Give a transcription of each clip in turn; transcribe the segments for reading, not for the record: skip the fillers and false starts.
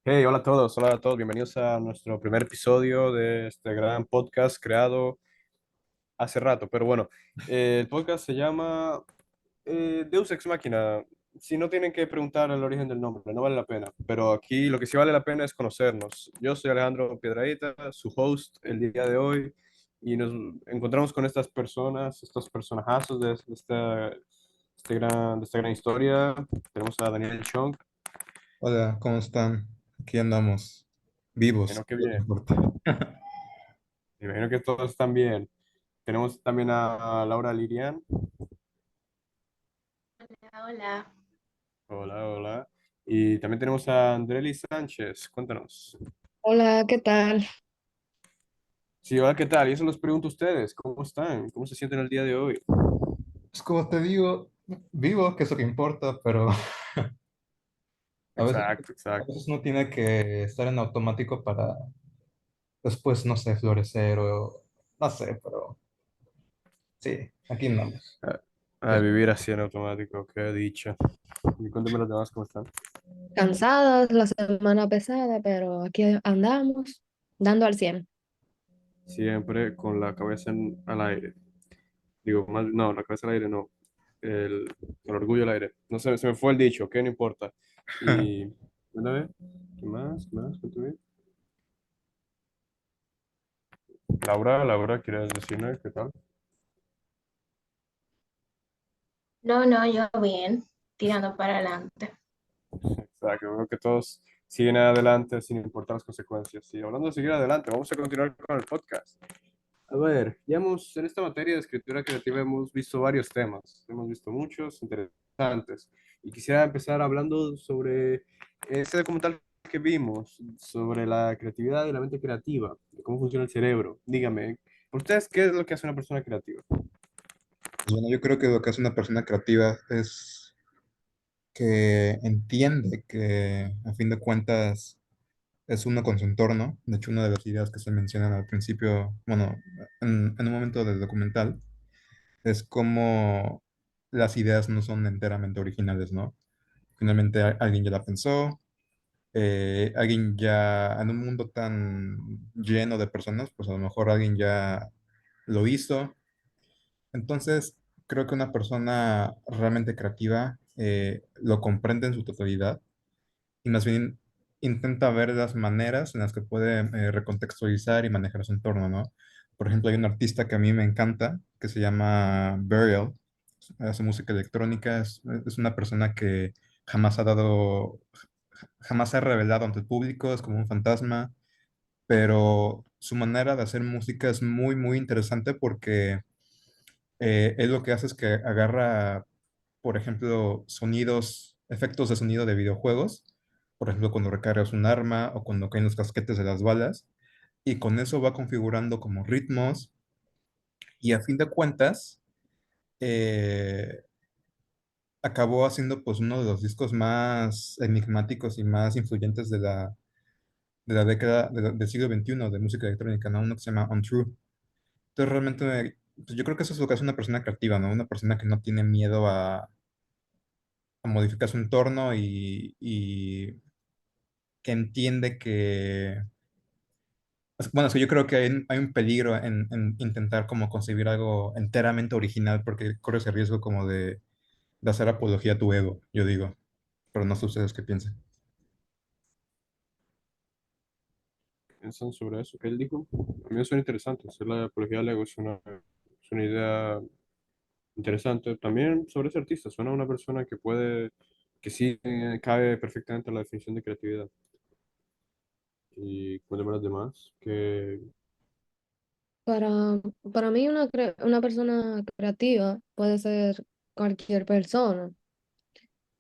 Hey, hola a todos, bienvenidos a nuestro primer episodio de este gran podcast creado hace rato, pero bueno, el podcast se llama Deus Ex Machina. Si no tienen que preguntar el origen del nombre, no vale la pena, pero aquí lo que sí vale la pena es conocernos. Yo soy Alejandro Piedrahita, su host el día de hoy, y nos encontramos con estas personas, estos personajazos de esta gran historia. Tenemos a Daniel Chong. Hola, ¿cómo están? Aquí andamos, vivos, Bueno, qué que es lo que bien. importa. Me imagino que todos están bien. Tenemos también a Laura Lirian. Hola. Hola, hola. Y también tenemos a Andreli Sánchez. Cuéntanos. Hola, ¿qué tal? Sí, hola, ¿qué tal? Y eso los pregunto a ustedes. ¿Cómo están? ¿Cómo se sienten el día de hoy? Pues como te digo, vivo, que es lo que importa, pero a veces, Exacto, a exacto. veces uno tiene que estar en automático para después, no sé, florecer o no sé, pero sí, aquí andamos. A, a Pues, vivir así en automático, qué dicha. Y cuéntame los demás cómo están. Cansadas, la semana pesada, pero aquí andamos, dando al 100. Siempre con la cabeza al aire. Digo, más, no, la cabeza al aire no. El orgullo al aire. No sé, se me fue el dicho, que no importa. Y, cuéntame, ¿qué más? ¿Qué más? Cuéntame. Laura, ¿quieres decirme qué tal? No, no, yo bien, tirando para adelante. Exacto, creo que todos siguen adelante sin importar las consecuencias. Y hablando de seguir adelante, vamos a continuar con el podcast. A ver, ya hemos, en esta materia de escritura creativa hemos visto varios temas, hemos visto muchos interesantes. Y quisiera empezar hablando sobre ese documental que vimos, sobre la creatividad y la mente creativa, de cómo funciona el cerebro. Dígame, ¿por ustedes qué es lo que hace una persona creativa? bueno, yo creo que lo que hace una persona creativa es que entiende que a fin de cuentas es uno con su entorno. De hecho, una de las ideas que se mencionan al principio, bueno, en un momento del documental, es como las ideas no son enteramente originales, ¿no? Finalmente alguien ya la pensó, alguien ya, en un mundo tan lleno de personas, pues a lo mejor alguien ya lo hizo. Entonces, creo que una persona realmente creativa lo comprende en su totalidad y más bien intenta ver las maneras en las que puede recontextualizar y manejar su entorno, ¿no? Por ejemplo, hay un artista que a mí me encanta, que se llama Burial, hace música electrónica, es una persona que jamás ha dado, jamás se ha revelado ante el público, es como un fantasma, pero su manera de hacer música es muy, muy interesante porque él lo que hace es que agarra, por ejemplo, sonidos, efectos de sonido de videojuegos, por ejemplo, cuando recargas un arma o cuando caen los casquetes de las balas, y con eso va configurando como ritmos, y a fin de cuentas, eh, acabó haciendo pues uno de los discos más enigmáticos y más influyentes de la década del siglo XXI de música electrónica, ¿no? Uno que se llama Untrue. Entonces realmente, pues yo creo que eso es lo que hace una persona creativa, ¿no? Una persona que no tiene miedo a modificar su entorno y que entiende que, bueno, es que yo creo que hay un peligro en intentar como concebir algo enteramente original porque corres el riesgo como de hacer apología a tu ego, yo digo, pero no sé ustedes qué piensan. ¿Piensan sobre eso que él dijo? A mí me suena interesante, hacer la apología al ego es una idea interesante. También sobre ese artista, suena a una persona que puede, que sí cabe perfectamente en la definición de creatividad. Y cuéntame los demás, que Para, para mí una persona creativa puede ser cualquier persona,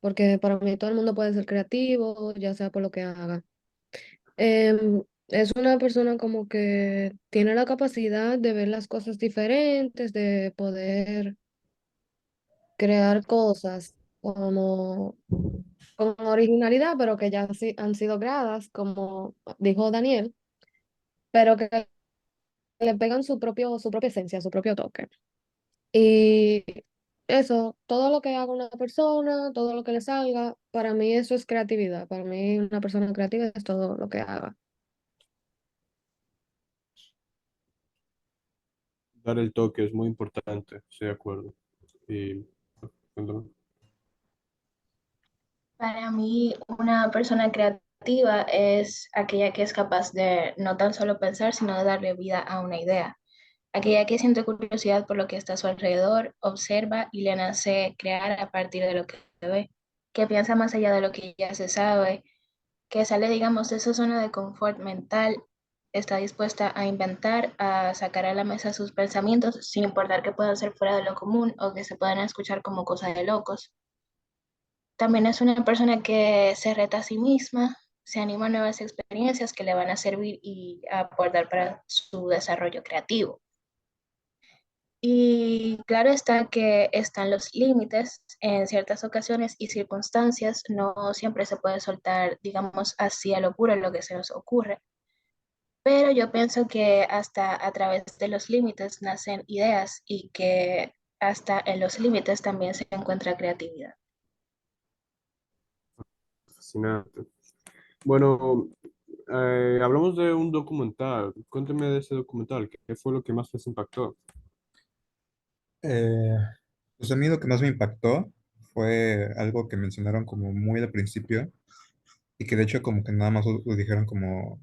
porque para mí todo el mundo puede ser creativo, ya sea por lo que haga. Es una persona como que tiene la capacidad de ver las cosas diferentes, de poder crear cosas con originalidad, pero que ya han sido creadas, como dijo Daniel, pero que le pegan su propia esencia, su propio toque. Y eso, todo lo que haga una persona, todo lo que le salga, para mí eso es creatividad. Para mí una persona creativa es todo lo que haga. Dar el toque es muy importante, estoy de acuerdo. Y cuéntame. Para mí, una persona creativa es aquella que es capaz de no tan solo pensar, sino de darle vida a una idea. Aquella que siente curiosidad por lo que está a su alrededor, observa y le nace crear a partir de lo que ve, que piensa más allá de lo que ya se sabe, que sale, digamos, de esa zona de confort mental, está dispuesta a inventar, a sacar a la mesa sus pensamientos, sin importar que puedan ser fuera de lo común o que se puedan escuchar como cosa de locos. También es una persona que se reta a sí misma, se anima a nuevas experiencias que le van a servir y a aportar para su desarrollo creativo. Y claro está que están los límites en ciertas ocasiones y circunstancias, no siempre se puede soltar, digamos, así a locura lo que se nos ocurre, pero yo pienso que hasta a través de los límites nacen ideas y que hasta en los límites también se encuentra creatividad. Fascinante. Bueno, hablamos de un documental. Cuéntame de ese documental. ¿Qué fue lo que más les impactó? Eh, pues a mí lo que más me impactó fue algo que mencionaron como muy al principio y que de hecho como que nada más lo dijeron como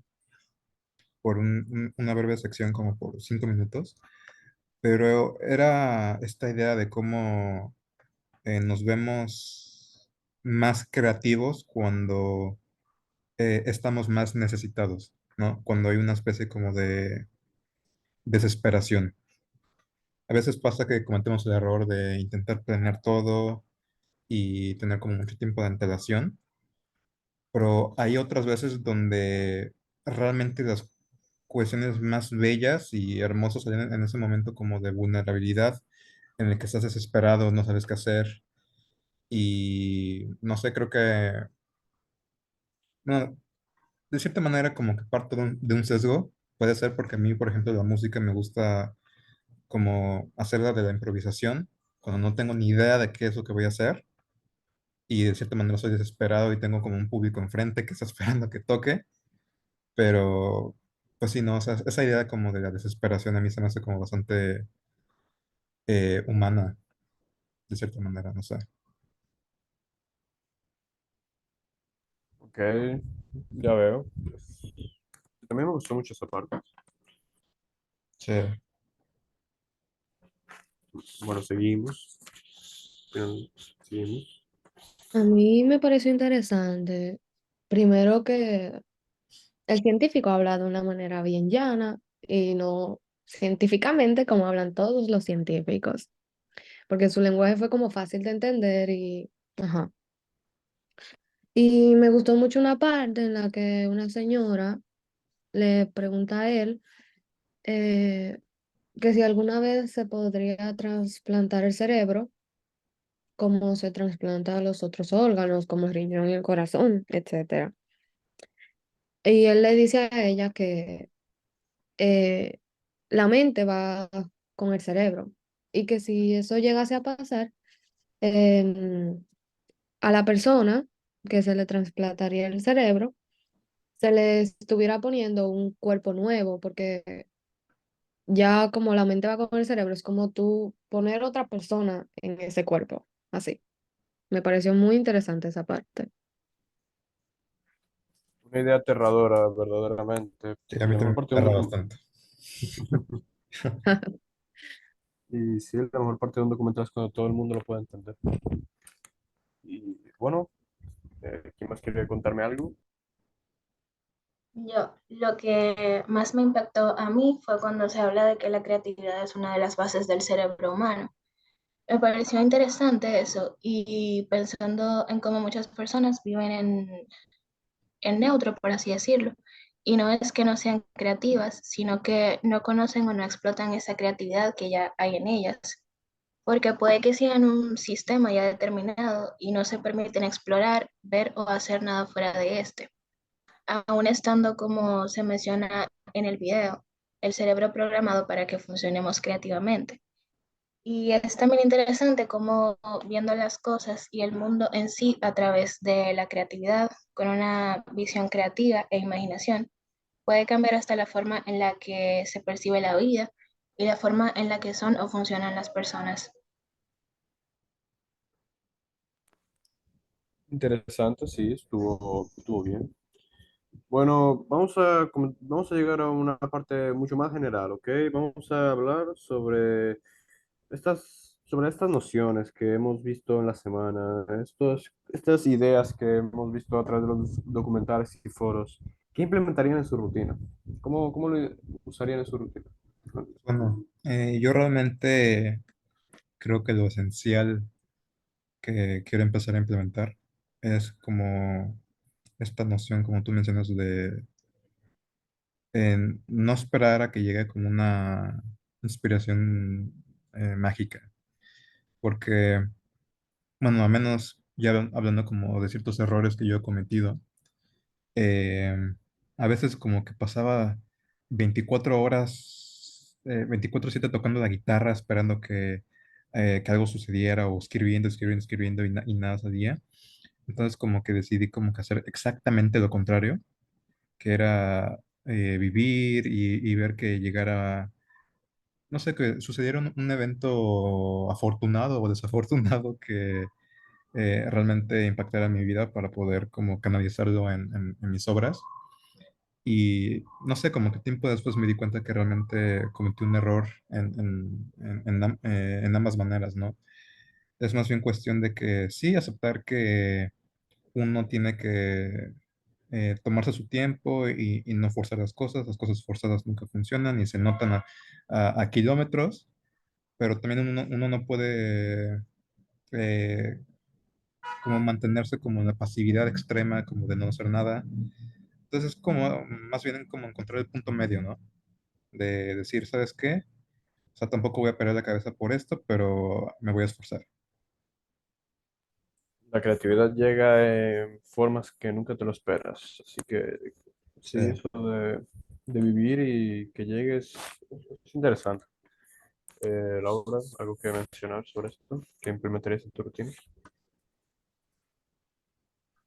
por una breve sección como por 5 minutos, pero era esta idea de cómo nos vemos más creativos cuando estamos más necesitados, ¿no? Cuando hay una especie como de desesperación. A veces pasa que cometemos el error de intentar planear todo y tener como mucho tiempo de antelación, pero hay otras veces donde realmente las cuestiones más bellas y hermosas salen en ese momento como de vulnerabilidad en el que estás desesperado, no sabes qué hacer y no sé, creo que, no, de cierta manera como que parte de un sesgo, puede ser porque a mí, por ejemplo, la música me gusta como hacerla de la improvisación, cuando no tengo ni idea de qué es lo que voy a hacer y de cierta manera soy desesperado y tengo como un público enfrente que está esperando que toque, pero pues sí, no, o sea, esa idea como de la desesperación a mí se me hace como bastante humana, de cierta manera, no sé. Ok, ya veo. También me gustó mucho esa parte. Sí. Bueno, seguimos. Seguimos. A mí me pareció interesante, primero que el científico habla de una manera bien llana y no científicamente como hablan todos los científicos, porque su lenguaje fue como fácil de entender y, ajá. Y me gustó mucho una parte en la que una señora le pregunta a él eh, que si alguna vez se podría trasplantar el cerebro, como se trasplanta los otros órganos, como el riñón y el corazón, etcétera. Y él le dice a ella que eh, la mente va con el cerebro y que si eso llegase a pasar, em, a la persona que se le trasplantaría el cerebro, se le estuviera poniendo un cuerpo nuevo, porque ya como la mente va con el cerebro, es como tú poner otra persona en ese cuerpo, así. Me pareció muy interesante esa parte. Una idea aterradora, verdaderamente. Sí, a Y mí la mejor también parte me de un aterra documental. bastante. Y sí, la mejor parte de un documental es cuando todo el mundo lo puede entender. Y bueno, ¿quién más quiere contarme algo? Yo, lo que más me impactó a mí fue cuando se habla de que la creatividad es una de las bases del cerebro humano. Me pareció interesante eso y pensando en cómo muchas personas viven en neutro, por así decirlo. Y no es que no sean creativas, sino que no conocen o no explotan esa creatividad que ya hay en ellas. Porque puede que sigan un sistema ya determinado y no se permiten explorar, ver o hacer nada fuera de este. Aún estando como se menciona en el video, el cerebro programado para que funcionemos creativamente. Y es también interesante cómo viendo las cosas y el mundo en sí a través de la creatividad, con una visión creativa e imaginación, puede cambiar hasta la forma en la que se percibe la vida y la forma en la que son o funcionan las personas. Interesante, sí, estuvo bien. Bueno, vamos a llegar a una parte mucho más general, ¿ok? Vamos a hablar sobre estas nociones que hemos visto en la semana, estas ideas que hemos visto a través de los documentales y foros. ¿Qué implementarían en su rutina? ¿Cómo lo usarían en su rutina? Bueno, yo realmente creo que lo esencial que quiero empezar a implementar es como esta noción, como tú mencionas, de no esperar a que llegue como una inspiración mágica, porque, bueno, al menos ya hablando como de ciertos errores que yo he cometido, eh, a veces como que pasaba 24 horas, 24/7 tocando la guitarra, esperando que algo sucediera, o escribiendo, escribiendo, escribiendo, y nada salía. Entonces como que decidí como que hacer exactamente lo contrario, que era vivir y ver que llegara, no sé, que sucediera un evento afortunado o desafortunado que realmente impactara mi vida para poder como canalizarlo en mis obras. Y no sé, como que tiempo después me di cuenta que realmente cometí un error en ambas maneras, ¿no? Es más bien cuestión de que sí, aceptar que uno tiene que tomarse su tiempo y no forzar las cosas forzadas nunca funcionan y se notan a kilómetros, pero también uno no puede eh, como mantenerse como en la pasividad extrema, como de no hacer nada. Entonces es como más bien como encontrar el punto medio, ¿no? De decir, ¿sabes qué? O sea, tampoco voy a perder la cabeza por esto, pero me voy a esforzar. La creatividad llega en formas que nunca te lo esperas. Así que Sí. sí, eso de vivir y que llegues es interesante. Laura, ¿algo que mencionar sobre esto? ¿Que implementarías en tu rutina?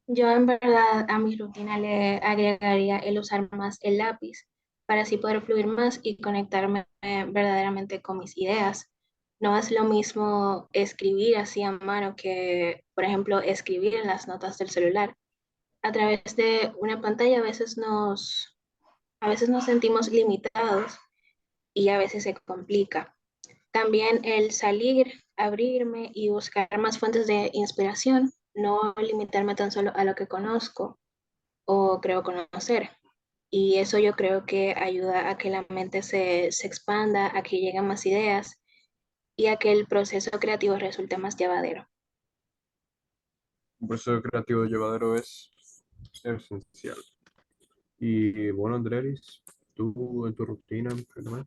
Yo en verdad a mi rutina le agregaría el usar más el lápiz para así poder fluir más y conectarme verdaderamente con mis ideas. No es lo mismo escribir así a mano que, por ejemplo, escribir en las notas del celular. A través de una pantalla a veces nos sentimos limitados y a veces se complica. También el salir, abrirme y buscar más fuentes de inspiración, no limitarme tan solo a lo que conozco o creo conocer. Y eso yo creo que ayuda a que la mente se expanda, a que lleguen más ideas y a que el proceso creativo resulte más llevadero. Un proceso creativo llevadero es esencial. Y bueno, Andrés, tú en tu rutina, cuéntame.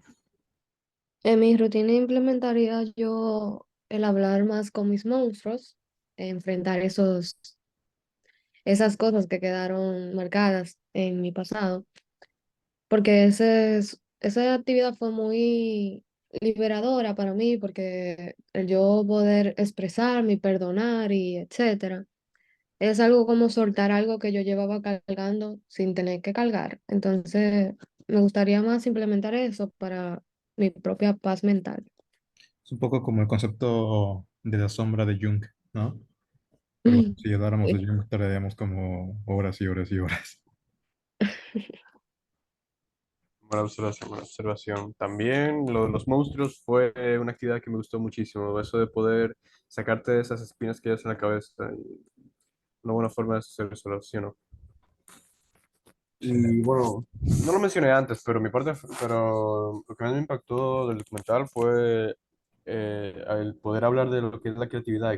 En mi rutina implementaría yo el hablar más con mis monstruos, enfrentar esas cosas que quedaron marcadas en mi pasado, porque esa actividad fue muy liberadora para mí, porque el yo poder expresarme y perdonar y etcétera, es algo como soltar algo que yo llevaba cargando sin tener que cargar. Entonces, me gustaría más implementar eso para mi propia paz mental. Es un poco como el concepto de la sombra de Jung, ¿no? Pero bueno, si habláramos de Jung, tardaríamos como horas y horas y horas. Buena observación, buena observación. También lo de los monstruos fue una actividad que me gustó muchísimo. Eso de poder sacarte de esas espinas que llevas en la cabeza. Y una buena forma de hacer eso, ¿sí o no? Y bueno, no lo mencioné antes, pero lo que más me impactó del documental fue el poder hablar de lo que es la creatividad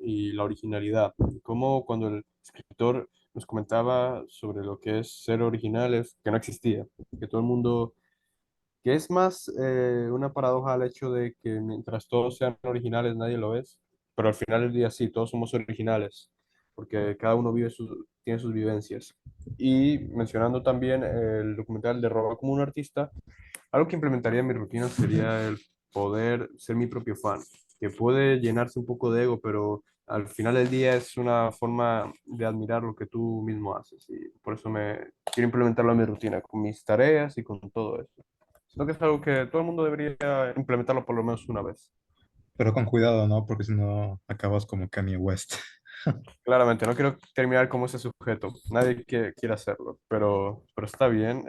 y la originalidad. Y cómo cuando el escritor nos comentaba sobre lo que es ser originales, que no existía, que todo el mundo, que es más una paradoja al hecho de que mientras todos sean originales, nadie lo es, pero al final del día sí, todos somos originales, porque cada uno tiene sus vivencias. Y mencionando también el documental de Roba como un artista, algo que implementaría en mi rutina sería el poder ser mi propio fan, que puede llenarse un poco de ego, pero al final del día es una forma de admirar lo que tú mismo haces y por eso me quiero implementarlo en mi rutina, con mis tareas y con todo eso. Siento que es algo que todo el mundo debería implementarlo por lo menos una vez. Pero con cuidado, ¿no? Porque si no, acabas como Kanye West. Claramente, no quiero terminar como ese sujeto. Nadie quiere hacerlo, pero está bien.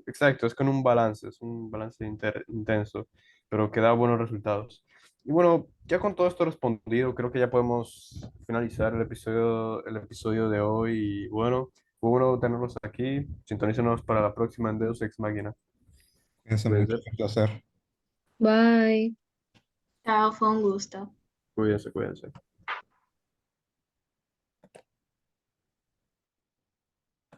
Exacto, es con un balance, es un balance intenso, pero que da buenos resultados. Y bueno, ya con todo esto respondido, creo que ya podemos finalizar el episodio de hoy. Y bueno, fue bueno tenerlos aquí. Sintonícenos para la próxima en Deus Ex Machina. Eso mucho, Cuídense, un placer. Bye. Chao, fue un gusto. cuídense, cuídense.